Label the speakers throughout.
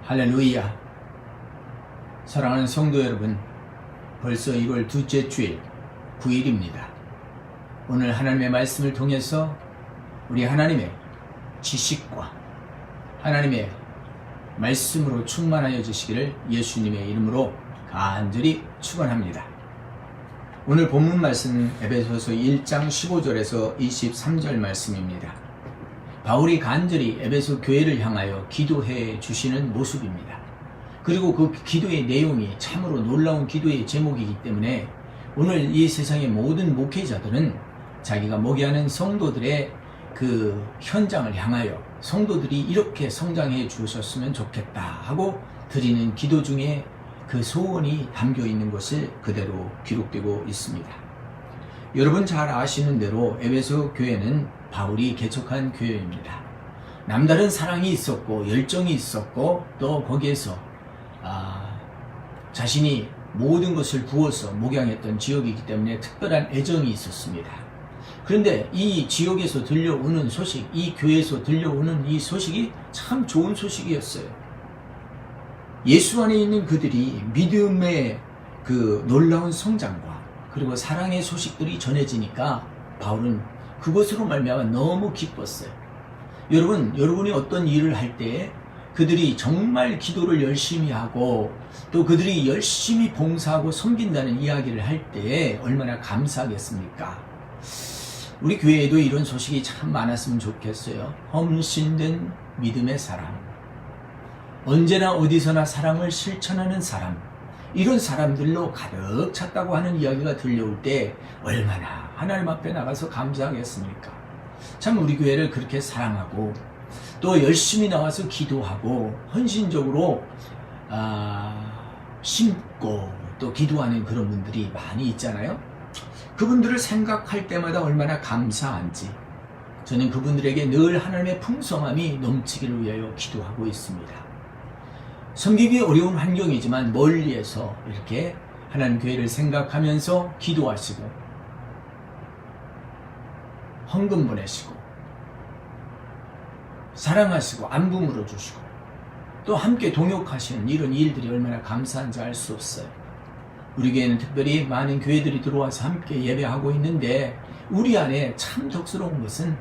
Speaker 1: 할렐루야. 사랑하는 성도 여러분, 벌써 1월 둘째 주일 9일입니다. 오늘 하나님의 말씀을 통해서 우리 하나님의 지식과 하나님의 말씀으로 충만하여 주시기를 예수님의 이름으로 간절히 축원합니다. 오늘 본문 말씀은 에베소서 1장 15절에서 23절 말씀입니다. 바울이 간절히 에베소 교회를 향하여 기도해 주시는 모습입니다. 그리고 그 기도의 내용이 참으로 놀라운 기도의 제목이기 때문에 오늘 이 세상의 모든 목회자들은 자기가 목회하는 성도들의 그 현장을 향하여 성도들이 이렇게 성장해 주셨으면 좋겠다 하고 드리는 기도 중에 그 소원이 담겨 있는 것을 그대로 기록되고 있습니다. 여러분 잘 아시는 대로 에베소 교회는 바울이 개척한 교회입니다. 남다른 사랑이 있었고 열정이 있었고 또 거기에서 자신이 모든 것을 부어서 목양했던 지역이기 때문에 특별한 애정이 있었습니다. 그런데 이 지역에서 들려오는 소식, 이 교회에서 들려오는 이 소식이 참 좋은 소식이었어요. 예수 안에 있는 그들이 믿음의 그 놀라운 성장과 그리고 사랑의 소식들이 전해지니까 바울은 그것으로 말미암아 너무 기뻤어요. 여러분이 어떤 일을 할 때 그들이 정말 기도를 열심히 하고 또 그들이 열심히 봉사하고 섬긴다는 이야기를 할 때 얼마나 감사하겠습니까? 우리 교회에도 이런 소식이 참 많았으면 좋겠어요. 헌신된 믿음의 사람, 언제나 어디서나 사랑을 실천하는 사람, 이런 사람들로 가득 찼다고 하는 이야기가 들려올 때 얼마나 하나님 앞에 나가서 감사하겠습니까? 참 우리 교회를 그렇게 사랑하고 또 열심히 나와서 기도하고 헌신적으로 심고 또 기도하는 그런 분들이 많이 있잖아요. 그분들을 생각할 때마다 얼마나 감사한지 저는 그분들에게 늘 하나님의 풍성함이 넘치기를 위하여 기도하고 있습니다. 섬기기 어려운 환경이지만 멀리에서 이렇게 하나님 교회를 생각하면서 기도하시고 헌금 보내시고 사랑하시고 안부 물어주시고 또 함께 동역하시는 이런 일들이 얼마나 감사한지 알 수 없어요. 우리 교회는 특별히 많은 교회들이 들어와서 함께 예배하고 있는데 우리 안에 참 덕스러운 것은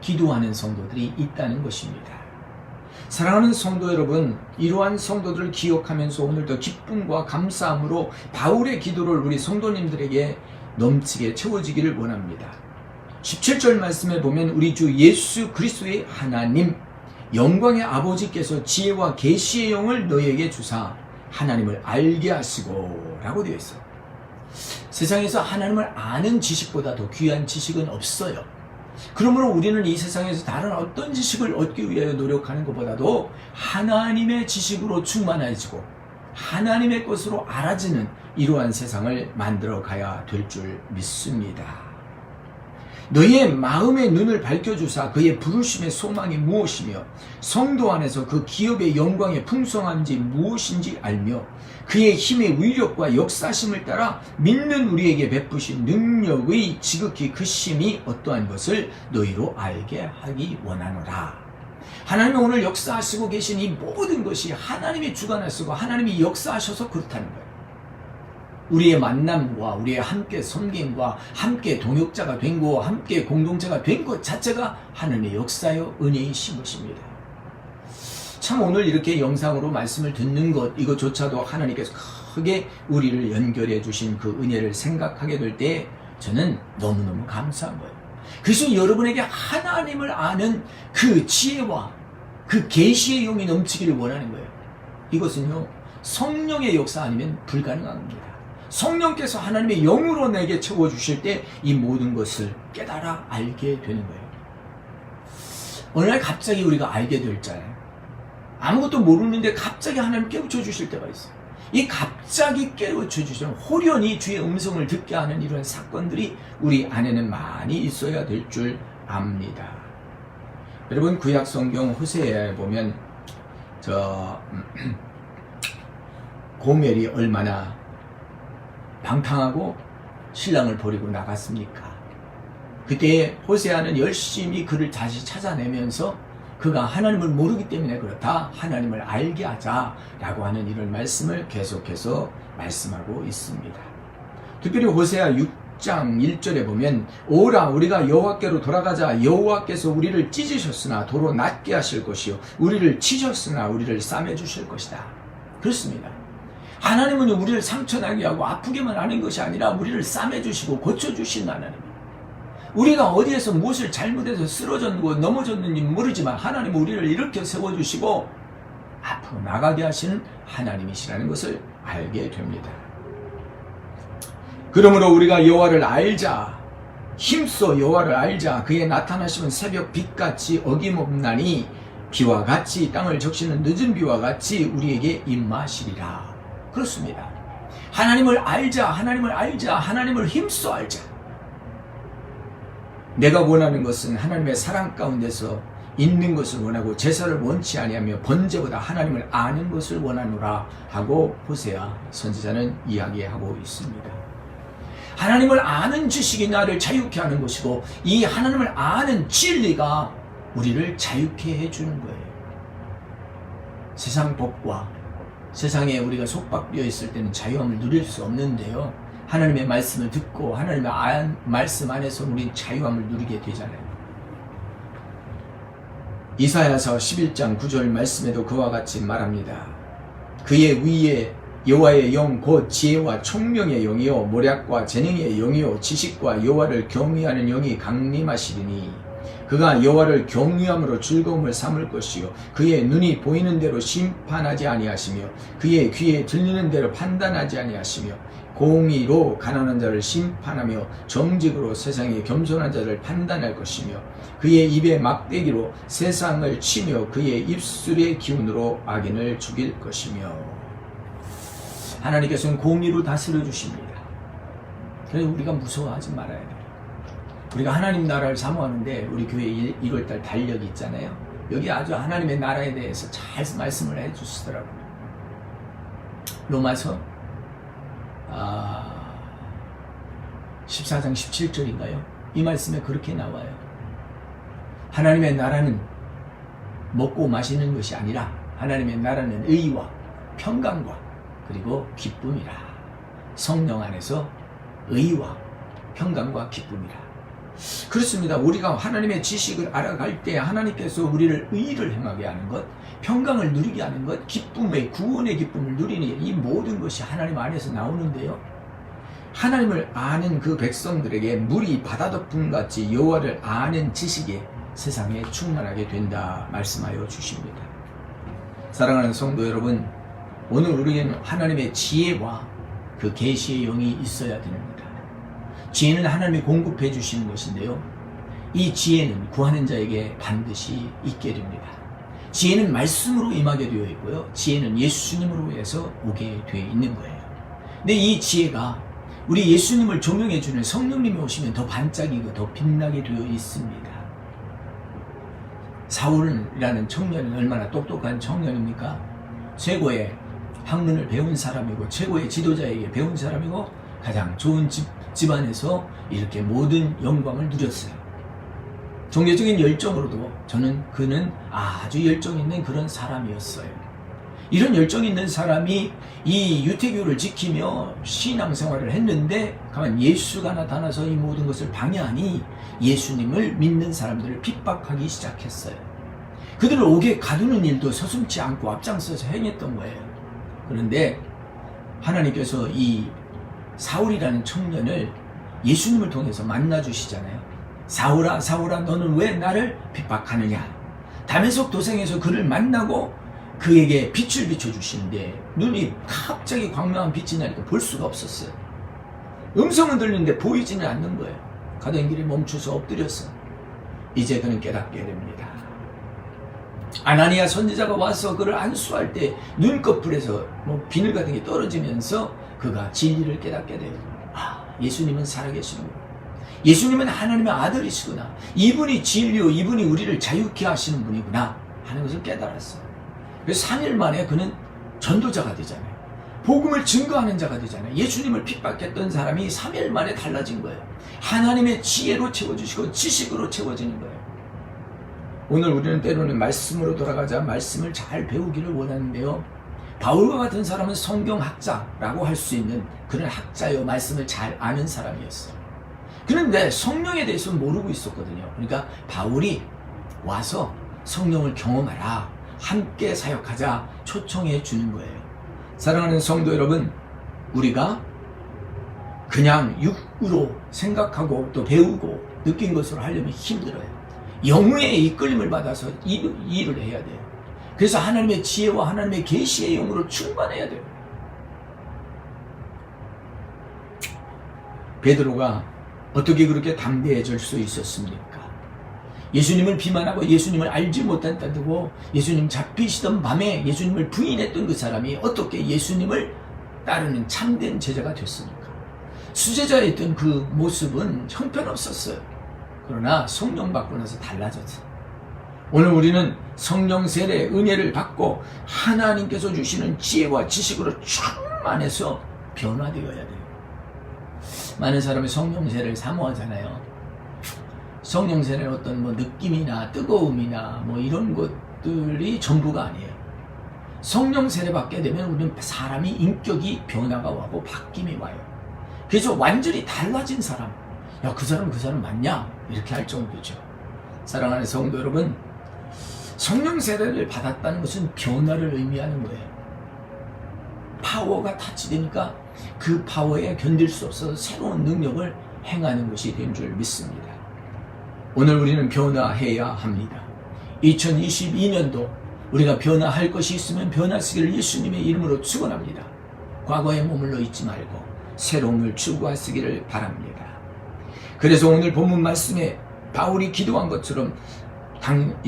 Speaker 1: 기도하는 성도들이 있다는 것입니다. 사랑하는 성도 여러분, 이러한 성도들을 기억하면서 오늘도 기쁨과 감사함으로 바울의 기도를 우리 성도님들에게 넘치게 채워지기를 원합니다. 17절 말씀에 보면 우리 주 예수 그리스도의 하나님 영광의 아버지께서 지혜와 계시의 영을 너희에게 주사 하나님을 알게 하시고 라고 되어 있어요. 세상에서 하나님을 아는 지식보다 더 귀한 지식은 없어요. 그러므로 우리는 이 세상에서 다른 어떤 지식을 얻기 위하여 노력하는 것보다도 하나님의 지식으로 충만해지고 하나님의 것으로 알아지는 이러한 세상을 만들어 가야 될 줄 믿습니다. 너희의 마음의 눈을 밝혀주사 그의 부르심의 소망이 무엇이며 성도 안에서 그 기업의 영광의 풍성함인지 무엇인지 알며 그의 힘의 위력과 역사심을 따라 믿는 우리에게 베푸신 능력의 지극히 크심이 어떠한 것을 너희로 알게 하기 원하노라. 하나님이 오늘 역사하시고 계신 이 모든 것이 하나님이 주관하시고 하나님이 역사하셔서 그렇다는 거예요. 우리의 만남과 우리의 함께 섬김과 함께 동역자가 된 거, 함께 공동체가 된 것 자체가 하나님의 역사여 은혜이신 것입니다. 참 오늘 이렇게 영상으로 말씀을 듣는 것 이것조차도 하나님께서 크게 우리를 연결해 주신 그 은혜를 생각하게 될 때 저는 너무너무 감사한 거예요. 그래서 여러분에게 하나님을 아는 그 지혜와 그 계시의 영이 넘치기를 원하는 거예요. 이것은요 성령의 역사 아니면 불가능한 겁니다. 성령께서 하나님의 영으로 내게 채워주실 때 이 모든 것을 깨달아 알게 되는 거예요. 어느 날 갑자기 우리가 알게 될 줄 아무것도 모르는데 갑자기 하나님 깨우쳐 주실 때가 있어요. 이 갑자기 깨우쳐 주시는 호련히 주의 음성을 듣게 하는 이런 사건들이 우리 안에는 많이 있어야 될 줄 압니다. 여러분 구약 성경 호세아에 보면 고멜이 얼마나 방탕하고 신랑을 버리고 나갔습니까? 그때 호세아는 열심히 그를 다시 찾아내면서 그가 하나님을 모르기 때문에 그렇다. 하나님을 알게 하자라고 하는 이런 말씀을 계속해서 말씀하고 있습니다. 특별히 호세아 6장 1절에 보면 오라 우리가 여호와께로 돌아가자. 여호와께서 우리를 찢으셨으나 도로 낫게 하실 것이요 우리를 치셨으나 우리를 싸매 주실 것이다. 그렇습니다. 하나님은 우리를 상처나게 하고 아프게만 하는 것이 아니라 우리를 싸매 주시고 고쳐 주신 하나님. 우리가 어디에서 무엇을 잘못해서 쓰러졌고 넘어졌는지 모르지만 하나님은 우리를 이렇게 세워주시고 앞으로 나가게 하시는 하나님이시라는 것을 알게 됩니다. 그러므로 우리가 여호와를 알자. 힘써 여호와를 알자. 그의 나타나심은 새벽 빛같이 어김없나니 비와 같이 땅을 적시는 늦은 비와 같이 우리에게 임하시리라. 그렇습니다. 하나님을 알자. 하나님을 알자. 하나님을 힘써 알자. 내가 원하는 것은 하나님의 사랑 가운데서 있는 것을 원하고 제사를 원치 아니하며 번제보다 하나님을 아는 것을 원하노라 하고 호세아 선지자는 이야기하고 있습니다. 하나님을 아는 지식이 나를 자유케 하는 것이고 이 하나님을 아는 진리가 우리를 자유케 해주는 거예요. 세상 법과 세상에 우리가 속박되어 있을 때는 자유함을 누릴 수 없는데요. 하나님의 말씀을 듣고 하나님의 말씀 안에서 우린 자유함을 누리게 되잖아요. 이사야서 11장 9절 말씀에도 그와 같이 말합니다. 그의 위에 여호와의 영 곧 지혜와 총명의 영이요 모략과 재능의 영이요 지식과 여호와를 경외하는 영이 강림하시리니 그가 여호와를 경외함으로 즐거움을 삼을 것이요 그의 눈이 보이는 대로 심판하지 아니하시며 그의 귀에 들리는 대로 판단하지 아니하시며 공의로 가난한 자를 심판하며 정직으로 세상의 겸손한 자를 판단할 것이며 그의 입의 막대기로 세상을 치며 그의 입술의 기운으로 악인을 죽일 것이며 하나님께서는 공의로 다스려 주십니다. 그래서 우리가 무서워하지 말아야 돼요. 우리가 하나님 나라를 사모하는데 우리 교회 1월달 달력이 있잖아요. 여기 아주 하나님의 나라에 대해서 잘 말씀을 해주시더라고요. 로마서 14장 17절인가요? 이 말씀에 그렇게 나와요. 하나님의 나라는 먹고 마시는 것이 아니라 하나님의 나라는 의와 평강과 그리고 기쁨이라. 성령 안에서 의와 평강과 기쁨이라. 그렇습니다. 우리가 하나님의 지식을 알아갈 때 하나님께서 우리를 의를 행하게 하는 것, 평강을 누리게 하는 것, 기쁨의 구원의 기쁨을 누리는 이 모든 것이 하나님 안에서 나오는데요. 하나님을 아는 그 백성들에게 물이 바다덮음같이 여호와를 아는 지식이 세상에 충만하게 된다 말씀하여 주십니다. 사랑하는 성도 여러분, 오늘 우리에게는 하나님의 지혜와 그 계시의 영이 있어야 됩니다. 지혜는 하나님이 공급해 주시는 것인데요. 이 지혜는 구하는 자에게 반드시 있게 됩니다. 지혜는 말씀으로 임하게 되어 있고요. 지혜는 예수님으로 해서 오게 되어 있는 거예요. 근데 이 지혜가 우리 예수님을 조명해 주는 성령님이 오시면 더 반짝이고 더 빛나게 되어 있습니다. 사울이라는 청년은 얼마나 똑똑한 청년입니까? 최고의 학문을 배운 사람이고 최고의 지도자에게 배운 사람이고 가장 좋은 집안에서 이렇게 모든 영광을 누렸어요. 종교적인 열정으로도 그는 아주 열정 있는 그런 사람이었어요. 이런 열정 있는 사람이 이 유태교를 지키며 신앙생활을 했는데 가만 예수가 나타나서 이 모든 것을 방해하니 예수님을 믿는 사람들을 핍박하기 시작했어요. 그들을 옥에 가두는 일도 서슴지 않고 앞장서서 행했던 거예요. 그런데 하나님께서 이 사울이라는 청년을 예수님을 통해서 만나주시잖아요. 사울아 사울아 너는 왜 나를 핍박하느냐. 다메섹 도상에서 그를 만나고 그에게 빛을 비춰주시는데 눈이 갑자기 광명한 빛이 나니까 볼 수가 없었어요. 음성은 들리는데 보이지는 않는 거예요. 가던 길에 멈춰서 엎드렸어. 이제 그는 깨닫게 됩니다. 아나니아 선지자가 와서 그를 안수할 때 눈꺼풀에서 비늘 같은 게 떨어지면서 그가 진리를 깨닫게 돼요. 예수님은 살아계시는구나. 예수님은 하나님의 아들이시구나. 이분이 진리요 이분이 우리를 자유케 하시는 분이구나 하는 것을 깨달았어요. 그래서 3일 만에 그는 전도자가 되잖아요. 복음을 증거하는 자가 되잖아요. 예수님을 핍박했던 사람이 3일 만에 달라진 거예요. 하나님의 지혜로 채워주시고 지식으로 채워지는 거예요. 오늘 우리는 때로는 말씀으로 돌아가자 말씀을 잘 배우기를 원하는데요. 바울과 같은 사람은 성경학자라고 할 수 있는 그런 학자요, 말씀을 잘 아는 사람이었어요. 그런데 성령에 대해서는 모르고 있었거든요. 그러니까 바울이 와서 성령을 경험하라, 함께 사역하자 초청해 주는 거예요. 사랑하는 성도 여러분, 우리가 그냥 육으로 생각하고 또 배우고 느낀 것으로 하려면 힘들어요. 영의 이끌림을 받아서 일을 해야 돼요. 그래서 하나님의 지혜와 하나님의 계시의 영으로 충만해야 돼요. 베드로가 어떻게 그렇게 담대해질 수 있었습니까? 예수님을 비만하고 예수님을 알지 못한다고 예수님 잡히시던 밤에 예수님을 부인했던 그 사람이 어떻게 예수님을 따르는 참된 제자가 됐습니까? 수제자였던 그 모습은 형편없었어요. 그러나 성령 받고 나서 달라졌어요. 오늘 우리는 성령 세례 은혜를 받고 하나님께서 주시는 지혜와 지식으로 충만해서 변화되어야 돼요. 많은 사람이 성령 세례를 사모하잖아요. 성령 세례는 어떤 느낌이나 뜨거움이나 이런 것들이 전부가 아니에요. 성령 세례 받게 되면 우리는 사람이 인격이 변화가 와고 바뀜이 와요. 그래서 완전히 달라진 사람, 야, 그 사람 맞냐? 이렇게 할 정도죠. 사랑하는 성도 여러분, 성령 세례를 받았다는 것은 변화를 의미하는 거예요. 파워가 타치되니까 그 파워에 견딜 수 없어서 새로운 능력을 행하는 것이 된 줄 믿습니다. 오늘 우리는 변화해야 합니다. 2022년도 우리가 변화할 것이 있으면 변화하시기를 예수님의 이름으로 축원합니다. 과거에 머물러 있지 말고 새로움을 추구하시기를 바랍니다. 그래서 오늘 본문 말씀에 바울이 기도한 것처럼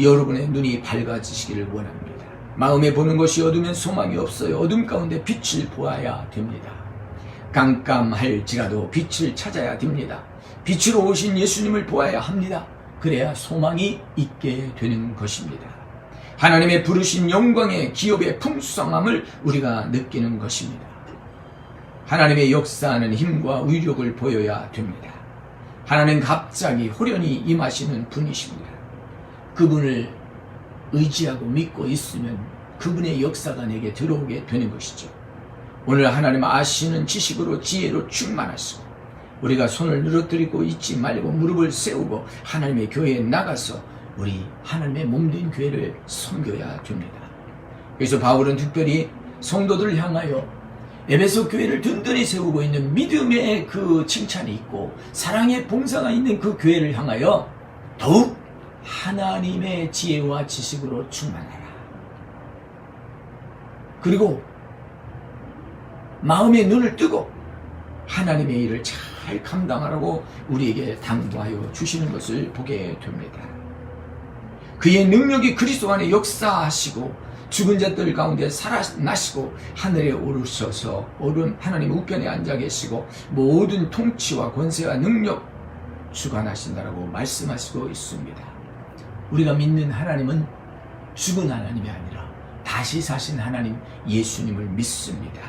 Speaker 1: 여러분의 눈이 밝아지시기를 원합니다. 마음에 보는 것이 어두면 소망이 없어요. 어둠 가운데 빛을 보아야 됩니다. 깜깜할지라도 빛을 찾아야 됩니다. 빛으로 오신 예수님을 보아야 합니다. 그래야 소망이 있게 되는 것입니다. 하나님의 부르신 영광의 기업의 풍성함을 우리가 느끼는 것입니다. 하나님의 역사하는 힘과 위력을 보여야 됩니다. 하나님 갑자기 호련히 임하시는 분이십니다. 그분을 의지하고 믿고 있으면 그분의 역사가 내게 들어오게 되는 것이죠. 오늘 하나님 아시는 지식으로 지혜로 충만하시고 우리가 손을 늘어뜨리고 있지 말고 무릎을 세우고 하나님의 교회에 나가서 우리 하나님의 몸된 교회를 섬겨야 됩니다. 그래서 바울은 특별히 성도들을 향하여 에베소 교회를 든든히 세우고 있는 믿음의 그 칭찬이 있고 사랑의 봉사가 있는 그 교회를 향하여 더욱 하나님의 지혜와 지식으로 충만하라. 그리고 마음의 눈을 뜨고 하나님의 일을 잘 감당하라고 우리에게 당부하여 주시는 것을 보게 됩니다. 그의 능력이 그리스도 안에 역사하시고 죽은 자들 가운데 살아나시고 하늘에 오르셔서 하나님 우편에 앉아 계시고 모든 통치와 권세와 능력 주관하신다라고 말씀하시고 있습니다. 우리가 믿는 하나님은 죽은 하나님이 아니라 다시 사신 하나님 예수님을 믿습니다.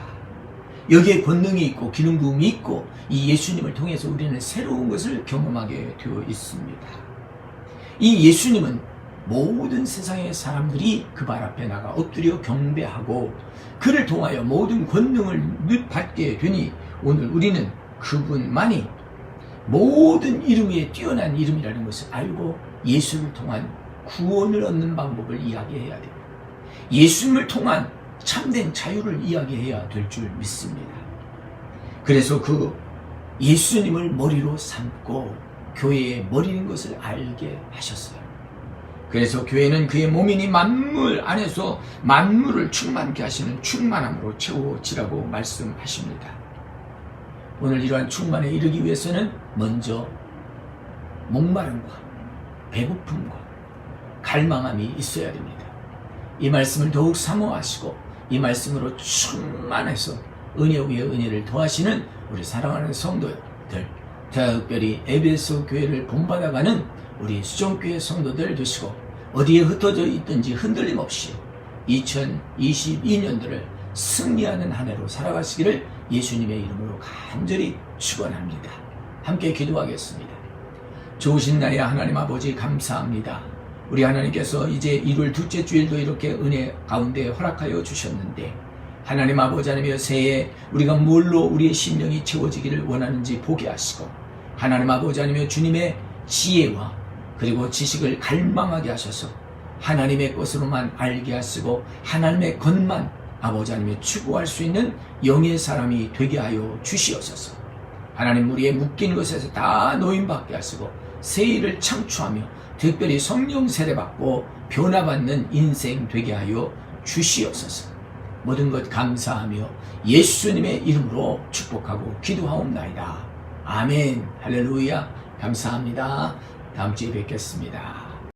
Speaker 1: 여기에 권능이 있고 기름 부음이 있고 이 예수님을 통해서 우리는 새로운 것을 경험하게 되어 있습니다. 이 예수님은 모든 세상의 사람들이 그 발 앞에 나가 엎드려 경배하고 그를 통하여 모든 권능을 받게 되니 오늘 우리는 그분만이 모든 이름 위에 뛰어난 이름이라는 것을 알고 예수를 통한 구원을 얻는 방법을 이야기해야 됩니다. 예수님을 통한 참된 자유를 이야기해야 될 줄 믿습니다. 그래서 그 예수님을 머리로 삼고 교회의 머리인 것을 알게 하셨어요. 그래서 교회는 그의 몸이니 만물 안에서 만물을 충만케 하시는 충만함으로 채워지라고 말씀하십니다. 오늘 이러한 충만에 이르기 위해서는 먼저 목마름과 배고픔과 갈망함이 있어야 됩니다. 이 말씀을 더욱 사모하시고 이 말씀으로 충만해서 은혜 위에 은혜를 더하시는 우리 사랑하는 성도들, 특별히 에베소 교회를 본받아가는 우리 수정교회 성도들 되시고 어디에 흩어져 있든지 흔들림 없이 2022년도를 승리하는 한 해로 살아가시기를 예수님의 이름으로 간절히 축원합니다. 함께 기도하겠습니다. 좋으신 나의 하나님 아버지 감사합니다. 우리 하나님께서 이제 일요일 둘째 주일도 이렇게 은혜 가운데 허락하여 주셨는데 하나님 아버지 하나님의 새해 우리가 뭘로 우리의 심령이 채워지기를 원하는지 보게 하시고 하나님 아버지 하나님의 주님의 지혜와 그리고 지식을 갈망하게 하셔서 하나님의 것으로만 알게 하시고 하나님의 것만 아버지 하나님의 추구할 수 있는 영의 사람이 되게 하여 주시옵소서. 하나님 우리의 묶인 것에서 다 노임받게 하시고 새 일을 창출하며 특별히 성령 세례받고 변화받는 인생 되게 하여 주시옵소서. 모든 것 감사하며 예수님의 이름으로 축복하고 기도하옵나이다. 아멘. 할렐루야. 감사합니다. 다음 주에 뵙겠습니다.